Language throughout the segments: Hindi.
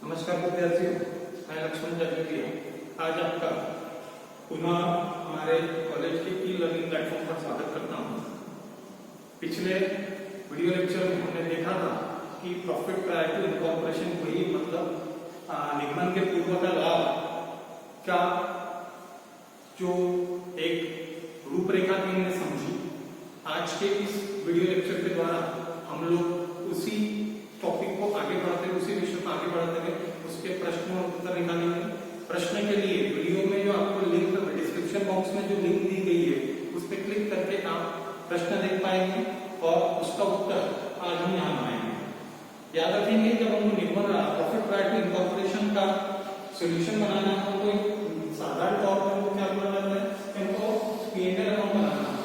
नमस्कार विद्यार्थियों, मैं लक्ष्मण जागृति आज आपका पुनः हमारे कॉलेज के ई लर्निंग प्लेटफॉर्म पर स्वागत करता हूं। पिछले वीडियो लेक्चर में हमने देखा था कि प्रॉफिट प्रायर टू इनकॉर्पोरेशन को ही मतलब निगमन के पूर्व का लाभ का जो एक रूपरेखा थी हमने समझी। आज के इस वीडियो लेक्चर के द्वारा हम लोग उसी टॉपिक को आगे बढ़ाते हुए, उसी विषय को आगे बढ़ाते हुए उसके प्रश्नों और उत्तर निकालेंगे। प्रश्न के लिए वीडियो में जो आपको लिंक डिस्क्रिप्शन बॉक्स में जो लिंक दी गई है उस पर क्लिक करके आप प्रश्न देख पाएंगे और उसका उत्तर आज हम यहाँ बनाएंगे। याद रखेंगे, जब हमको निगमन प्रॉफिट प्रायर टू इनकॉर्पोरेशन का सोल्यूशन बनाना है तो साधारण तौर पर हमको क्या करना रहता है, हमको P&L अकाउंट बनाना है।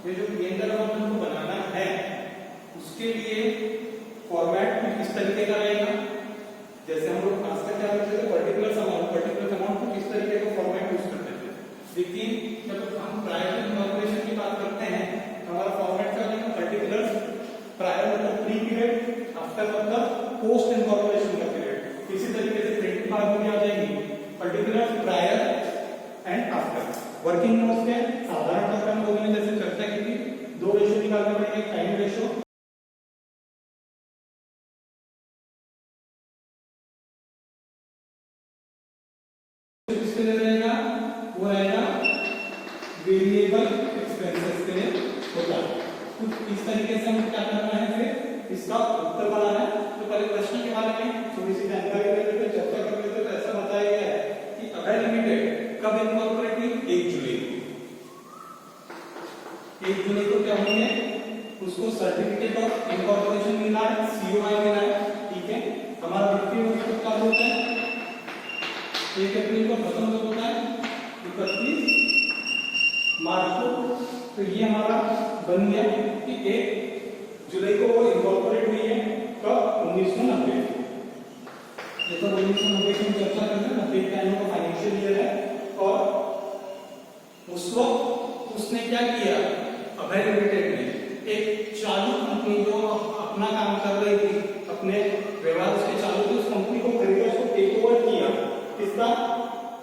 ये जो P&L अकाउंट हमको बनाना है उसके लिए फॉर्मेट किस तरीके का रहेगा। जैसे हम लोग खास करके क्या करते थे, पर्टिकुलर अमाउंट को किस तरीके का फॉर्मेट यूज करते थे। लेकिन जब हम प्रायर टू इनकॉर्पोरेशन की बात करते हैं हमारा फॉर्मेट क्या रहेगा, पर्टिकुलर प्रायर मतलब प्री पीरियड, आफ्टर मतलब पोस्ट इनकॉर्पोरेशन का पीरियड। इसी तरीके से प्रिंट भाग में आ जाएगी particular prior and after. Working notes के साधारण तौर पर हम लोगों ने जैसे चर्चा की थी, दो रेशियो निकालने पड़ेंगे, टाइम रेशियो वो रहेगा वेरिएबल एक्सपेंसेस के लिए होता है। कुछ इस तरीके से हम क्या करना है, फिर इसका उत्तर बनाना है। तो पहले प्रश्न के बारे में थोड़ी सी जानकारी ले लेते हैं, चर्चा कर लेते हैं। तो ऐसा बताया गया है कि अभय लिमिटेड कब इनकॉर्पोरेट हुई, 1 जुलाई को। 1 जुलाई को क्या होंगे, उसको सर्टिफिकेट ऑफ इनकॉर्पोरेशन मिला है, COI मिला है। ठीक है, हमारा वित्तीय वर्ष कब होता है, 1 अप्रैल को खत्म कब होता है, 31 मार्च को। तो ये हमारा बन गया कि 1 जुलाई को वो इनकॉर्पोरेट हुई है कब, 1990। ये तो 1990 की चर्चा कर रहे हैं, 90 का का फाइनेंशियल ईयर है। और उस वक्त उसने क्या किया, अभय लिमिटेड ने एक चालू कंपनी जो अपना काम कर रही थी, अपने व्यवहार उसके चालू थी, उस कंपनी को खरीदा, उसको टेक ओवर किया। किसका,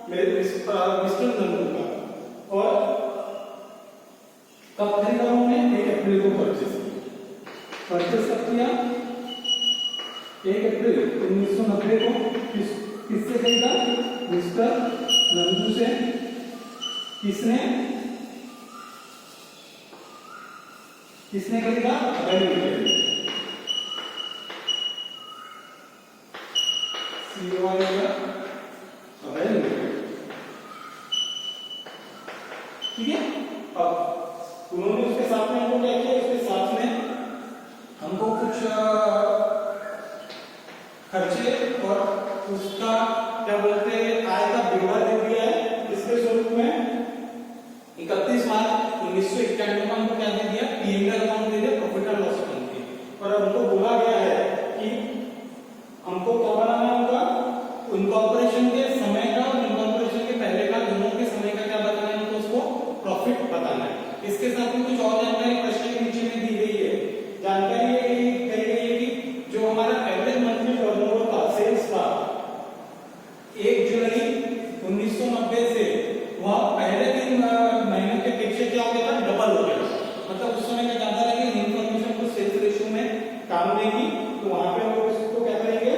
मिस्टर नंदू का। और कब खरीदा उन्होंने, 1 अप्रैल को परचेस किया। परचेस कब किया, 1 अप्रैल 1990 को। किससे खरीदा, मिस्टर नंदू से। किसने खरीदा, अभय लिमिटेड। COI अभय लिमिटेड। ठीक है, अब उन्होंने उसके साथ में हमको क्या किया, उसके साथ में हमको कुछ खर्चे और उसका क्या बोलते हैं आय का ब्यौरा दे दिया है। इसके स्वरूप में 31 मार्च 1991 को हमको क्या दे दिया, P&L अकाउंट दे दिया, प्रॉफिट एंड लॉस अकाउंट की। और हमको बोला गया है कि हमको क्या बनाना होगा, इनकॉर्पोरेशन के समय का और इनकॉर्पोरेशन के पहले का, दोनों के समय का क्या बताना है, तो उसको प्रॉफिट बताना है। इसके साथ में कुछ और जानकारी प्रश्न के नीचे में दी गई है। जानकारी ये कही गई है कि जो हमारा एवरेज मंथली टर्नओवर था, सेल्स था, 1 जुलाई 1990 से वह पहले 3 महीने के अपेक्षा क्या हो गया, डबल हो गया। मतलब उस समय का ज्यादा रहेगी, इन्फॉर्मेशन को सेल्स रेशियो में काम देगी। तो वहां पे हम लोग इसको क्या करेंगे,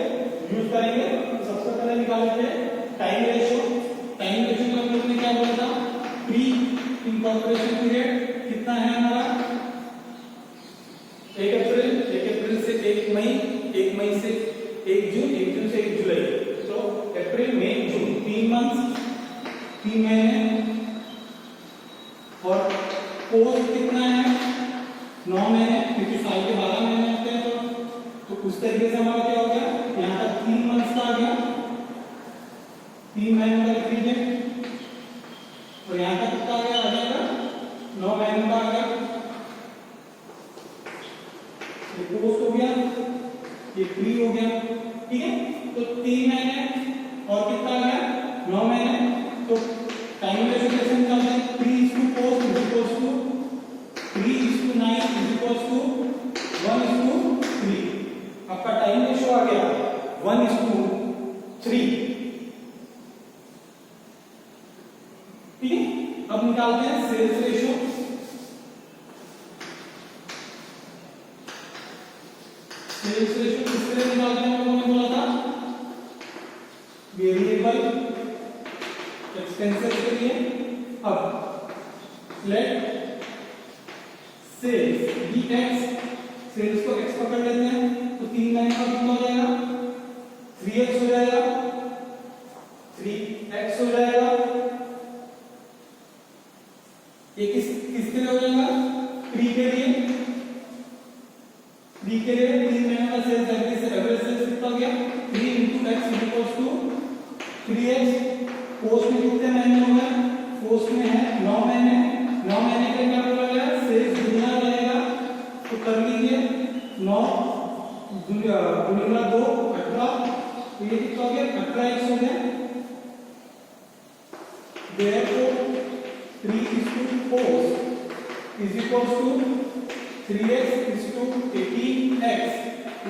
यूज करेंगे। तो सबसे पहले निकालेंगे टाइम रेशियो। टाइम रेशियो का हम लोग ने क्या बोला था, प्री इनकॉर्पोरेशन पीरियड कितना है हमारा, 1 अप्रैल से 1 मई, 1 मई से 1 जून, 1 जून से 1 जुलाई। तो अप्रैल, मई, जून, 3 मंथ, 3 महीने। और पोस्ट कितना है, 9 महीने, क्योंकि साल के 12 महीने होते हैं। तो उस तरीके से हमारा क्या हो गया, यहाँ तक 3 मंथ का आ गया, 3 महीने का लिख लीजिए। और यहाँ तक कितना आ जाएगा, 9 महीने का आ गया। ये पोस्ट हो गया, ये प्री हो गया। ठीक है, तो 3 महीने और कितना आ गया, 9 महीने। तो टाइम रेशियो कैसे निकालते हैं, 3:पोस्ट इक्वल्स टू 3:9 इक्वल्स टू 1:3। आपका टाइम रेशियो आ गया 1:3 3। ठीक है, अब निकालते हैं सेल्स रेशियो। सेल्स रेशियो किस तरह निकालते हैं, हम लोगों ने बोला था वेरिएबल एक्सपेंसेस के लिए। अब let sales be X, sales को एक्स पकड़ लेते हैं, तो 3 महीने का कितना हो जाएगा, 3x हो जाएगा, 3x हो जाएगा। ये किसके लिए हो जाएगा, प्री के लिए। प्री के लिए 3 महीने का सेल्स एवरेज सेल्स कितना हो गया, 3 × x = 3x। पोस्ट में कितने महीने हो गए, पोस्ट में है 9 महीने। 9 महीने के क्या बोला गया, सेल्स दुगना रहेगा, तो कर लीजिए 9 गुणा 2 18, तो ये कितना हो गया, 18x हो गया। therefore 3 = 4 = 3x = 18x =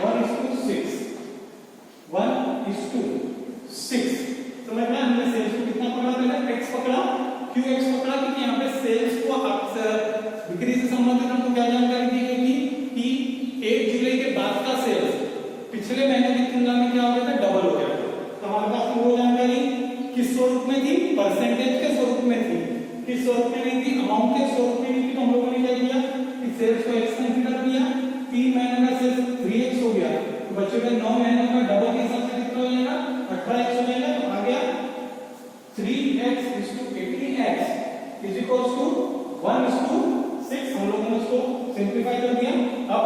1:6। 1:6 समझ में। हमने सेल्स को कितना पकड़ा, पहले x पकड़ा। क्यों x पकड़ा, क्योंकि यहाँ पे सेल्स को बिक्री से संबंधित हमको क्या जानकारी दी गई थी कि 1 जुलाई के बाद का सेल्स पिछले महीने की तुलना में क्या हो गया था, डबल हो गया था। तो हमारे पास वो जानकारी किस स्वरूप में थी, परसेंटेज के स्वरूप में थी। किस स्वरूप में नहीं थी, अमाउंट के स्वरूप में नहीं थी। तो हम लोगों ने क्या किया कि सेल्स को x कंसीडर किया। 3 महीने का सेल्स 3x हो गया, तो बच्चों के 9 महीने का डबल के हिसाब से कितना हो जाएगा, 18x हो जाएगा। तो आ गया 3x = 18x = 1:6। हम लोगों ने उसको सिंप्लीफाई कर दिया। अब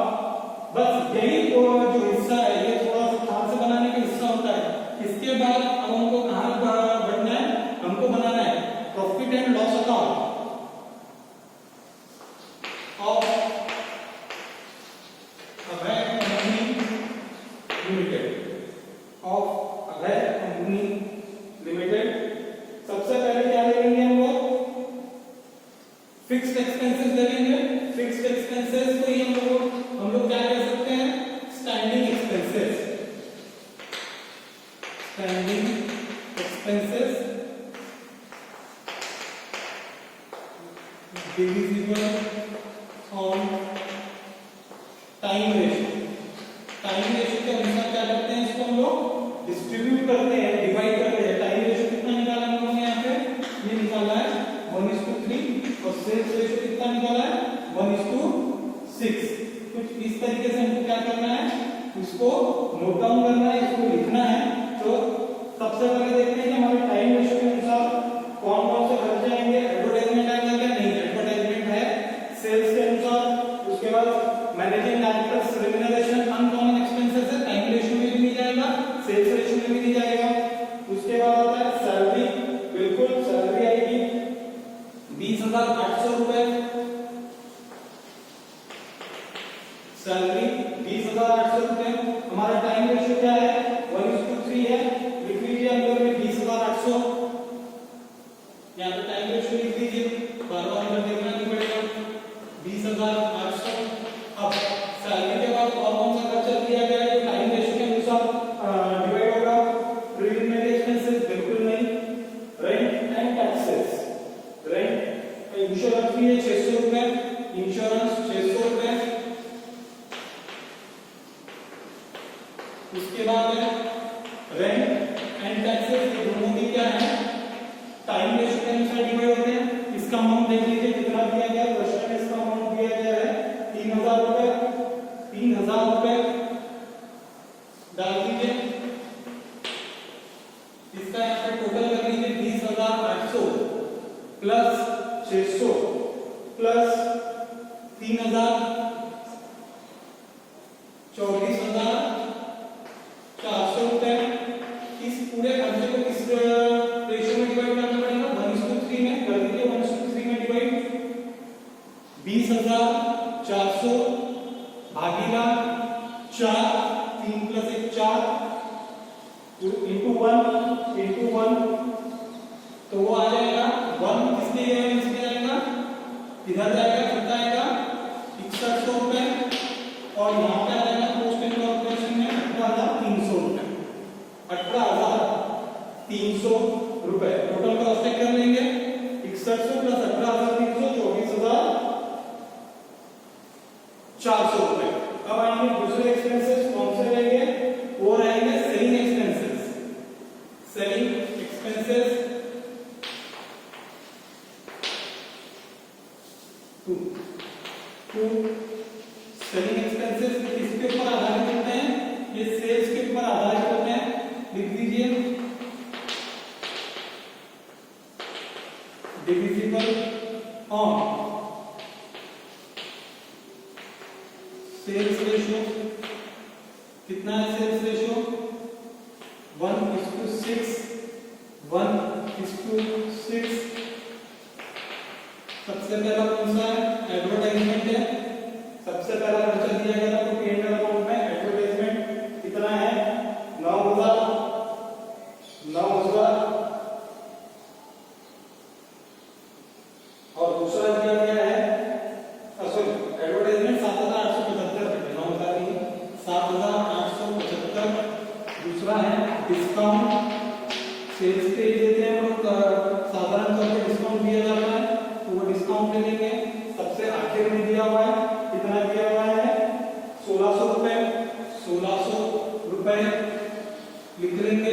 बस यही जो हिस्सा है, ये थोड़ा सा हाथ से बनाने का हिस्सा होता है। इसके बाद अब हमको कहां बढ़ना है, हमको बनाना है profit and loss account of Abhay company limited. Of Abhay company limited. सबसे पहले क्या ले लेंगे हम लोग, फिक्स्ड एक्सपेंसेस ले लेंगे। फिक्स्ड एक्सपेंसेस को ही हम लोग क्या कह सकते हैं, standing expenses. Standing expenses divisible on time ratio. Time ratio के अनुसार क्या करते हैं, इसको हम लोग डिस्ट्रीब्यूट करते हैं, डिवाइड करते हैं। टाइम रेशियो कितना निकाला हम लोगों ने, यहाँ पे ये निकाला है 1:3, और सेल्स रेशियो कितना निकाला है, 1:6। कुछ इस तरीके से हमको क्या करना है, इसको नोट डाउन करना है, इसको लिखना है। तो सबसे पहले देखते हैं कि हमारे टाइम रेशियो के अनुसार कौन कौन से खर्चे आएंगे। एडवर्टाइजमेंट आएगा क्या, नहीं एडवर्टाइजमेंट है सेल्स के अनुसार। उसके बाद managing directors remuneration uncommon expenses है, टाइम रेशियो में भी नहीं जाएगा, सेल्स रेशियो में भी नहीं जाएगा। उसके बाद आता है सैलरी, बिल्कुल सैलरी आएगी 20,800 रुपए। सैलरी 20,800 रुपए। हमारा टाइम रेशियो क्या है, 1:3 है। लिख लीजिए अंदर में 20,800, यहाँ पे टाइम रेशियो लिख लीजिए, बार बार अंदर देखना नहीं पड़ेगा। 20,800। अब सैलरी के बाद और कौन सा खर्चा दिया गया है, टाइम रेशियो के अनुसार डिवाइड होगा। प्रीलिमिनरी एक्सपेंसेस बिल्कुल नहीं। Rent and taxes, rent insurance भी है 600 रुपए, इंश्योरेंस 600 रुपए। उसके बाद है रेंट एंड टैक्सेस, ये दोनों भी क्या है, टाइम रेशियो के अनुसार डिवाइड होते हैं। इसका अमाउंट देख लीजिए कितना दिया गया है, प्रश्न में इसका अमाउंट दिया गया है 3,000 रुपए। 3,000 रुपए डाल दीजिए। इसका यहाँ पे टोटल कर लीजिए 20,800 प्लस 600 प्लस 3,000, 24,400 रुपए। इस पूरे खर्चे को किस रेशियो में डिवाइड करना पड़ेगा, 1:3 में कर दीजिए। 1:3 में डिवाइड 20,400 भागीला 4, 3 + 1 4 into 1 तो वो आ जाएगा 1 किसके लिए जाएगा, इधर जाएगा, कितना आएगा 6100 रुपए। और यहाँ पे आ जाएगा पोस्ट एंड कॉर्पोरेशन में 18,300 रुपए। कितना है सेल्स रेशियो 1:6 1:6। सबसे पहला कौन सा है एडवर्टाइजमेंट है। सबसे पहला खर्चा दिया गया था P&L अकाउंट में एडवर्टाइजमेंट कितना है 9,000 और दूसरा दिया गया है सॉरी एडवर्टाइजमेंट 7,875 रुपए 9,000 नहीं 7,875। दूसरा है डिस्काउंट सेल्स पे देते हैं लोग साधारण तौर पे डिस्काउंट दिया जाता है तो वो डिस्काउंट ले लेंगे। सबसे आखिर में दिया हुआ है कितना दिया हुआ है 1,600 रुपए 1,600 रुपए लिख लेंगे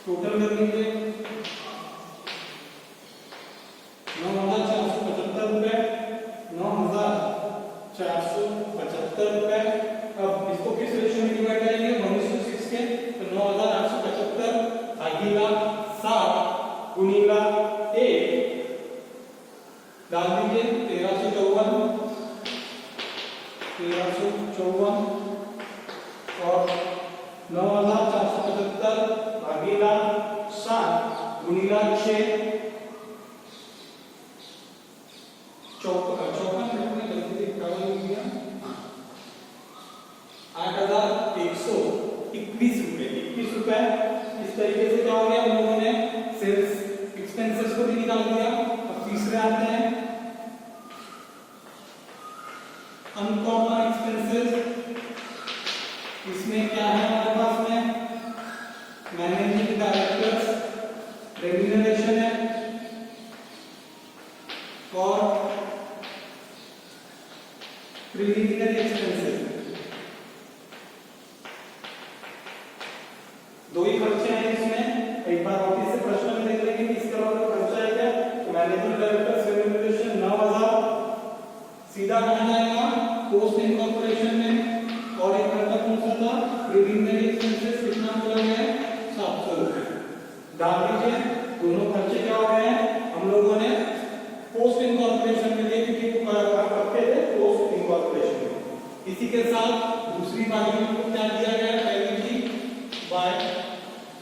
टोटल कर लेंगे 9,475 रुपए 9,475 रुपए। अब इसको किस रेशियो में डिवाइड करेंगे 1:6 के तो 9,875 भागीला 7 गुणीला 1 डाल दीजिए 1354 और 9,475 भागीला 7 गुणीला 6 54 में गलती से 51 हो गया 8,121 रुपए 21 रुपए। इस तरीके से क्या हो गया हम लोगों ने सेल्स एक्सपेंसेस को भी निकाल दिया। अब तीसरे आते हैं अनकॉमन एक्सपेंसेस। इसमें क्या है हमारे पास में मैनेजिंग डायरेक्टर्स रेम्यूनरेशन है और प्रिलिमिनरी एक्सपेंसेस दो ही खर्चे हैं इसमें। एक बार वापस से प्रश्न में देख लेंगे कि इसका मतलब खर्चा है क्या तो मैनेजिंग डायरेक्टर्स रेम्यूनरेशन 9,000 सीधा कहां जाएगा पोस्ट इनकॉर्पोरेशन में और एक खर्चा कौन सा था प्रिलिमिनरी एक्सपेंसेस कितना बोला गया है 700 रुपए डाल दीजिए। दोनों खर्चे क्या हो गए हैं हम लोगों ने पोस्ट इनकॉर्पोरेशन में लिए क्योंकि रखे थे पोस्ट इनकॉर्पोरेशन में। इसी के साथ दूसरी बात को क्या दिया गया पहली थी बाय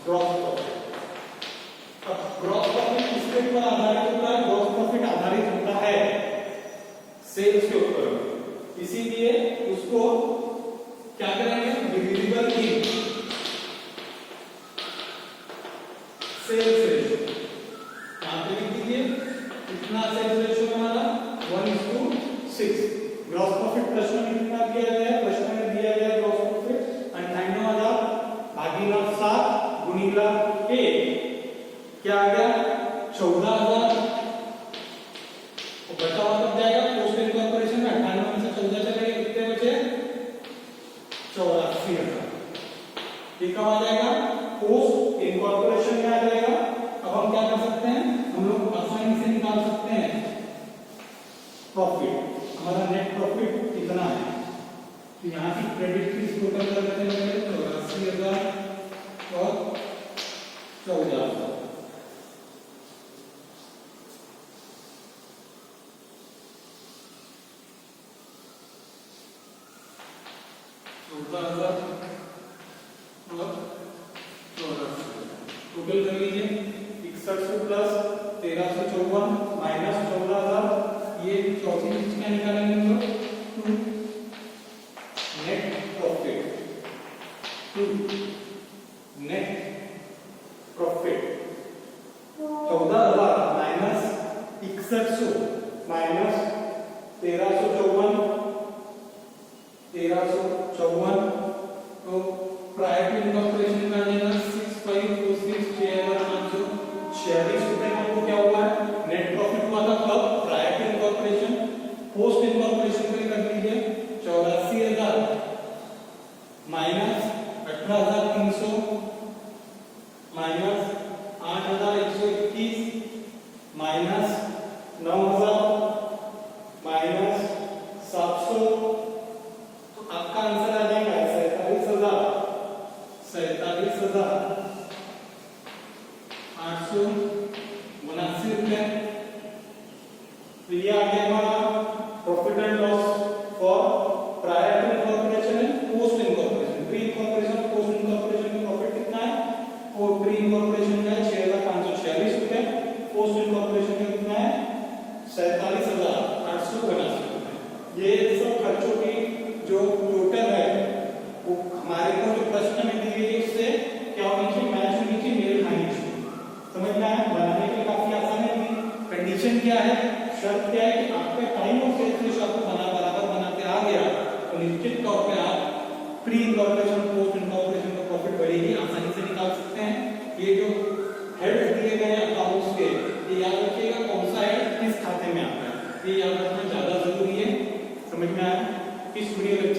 ग्रॉस प्रॉफिट। अब ग्रॉस प्रॉफिट किसके ऊपर आधारित होता है ग्रॉस प्रॉफिट आधारित होता है सेल्स के ऊपर इसीलिए उसको क्या करेंगे डिविजिबल इन सेल्स रेशियो यहां पे लिख दीजिए कितना सेल्स रेशियो हमारा 1:6। ग्रॉस प्रॉफिट प्रश्न में कितना दिया गया है प्रश्न में दिया गया ग्रॉस प्रॉफिट 98,000 भागीला 7 गुणीला 1 क्या आ गया 14,000 और बचा हुआ कब जाएगा पोस्ट इनकॉर्पोरेशन में 98 में से 14 चलेगा कितने बचे 84,000 ये कब आ जाएगा पोस्ट इनकॉर्पोरेशन में आ जाएगा। अब हम क्या कर सकते हैं हम लोग आसानी से निकाल सकते हैं प्रॉफिट हमारा नेट प्रॉफिट कितना है तो यहाँ की क्रेडिट की टोटल कर लेते हैं 84,000 और 14,000 टोटल कर लीजिए 6100 प्लस 1354 माइनस 14,000 ये चौथी चीज क्या निकालेंगे हम लोग net profit net profit 14,000 minus 6100 minus 1354 तो प्रायर टू इनकॉर्पोरेशन का देना 6,546 रुपए का वो क्या हुआ है नेट प्रॉफिट हुआ था कब prior to incorporation. Post incorporation को कर लीजिए 84,000 माइनस 18,300 माइनस 8,121 माइनस 9,000 माइनस 700 तो आपका आंसर आ जाएगा 47,879 रुपए। तो ये आ गया हमारा profit and loss for prior to incorporation and post incorporation. क्या है, शर्त क्या है कि आपका टाइम ऑफ सेल्स रेशियो आपको बराबर बनाते आ गया तो निश्चित तौर पे आप प्री इनकॉर्पोरेशन पोस्ट इनकॉर्पोरेशन का प्रॉफिट बड़े ही आसानी से निकाल सकते हैं। ये जो हेड्स दिए गए हैं अकाउंट्स के, ये याद रखिएगा कौन सा हेड किस खाते में आता है, ये याद रखना ज्यादा जरूरी है। समझ में आया? इस वीडियो